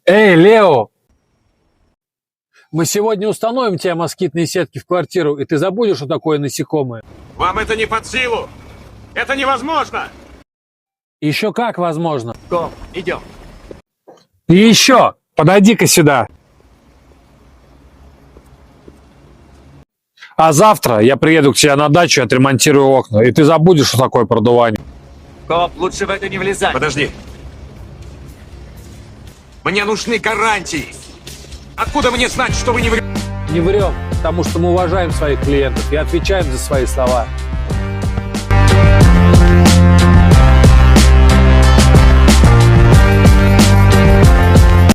Эй, Лео! Мы сегодня установим тебе москитные сетки в квартиру, и ты забудешь, что такое насекомые. Вам это не под силу! Это невозможно! Еще как возможно. Том, идем. И еще, подойди-ка сюда. А завтра я приеду к тебе на дачу и отремонтирую окна, и ты забудешь, что такое продувание. Коп, лучше в это не влезать. Подожди. Мне нужны гарантии. Откуда мне знать, что вы не врете? Не врем, потому что мы уважаем своих клиентов и отвечаем за свои слова.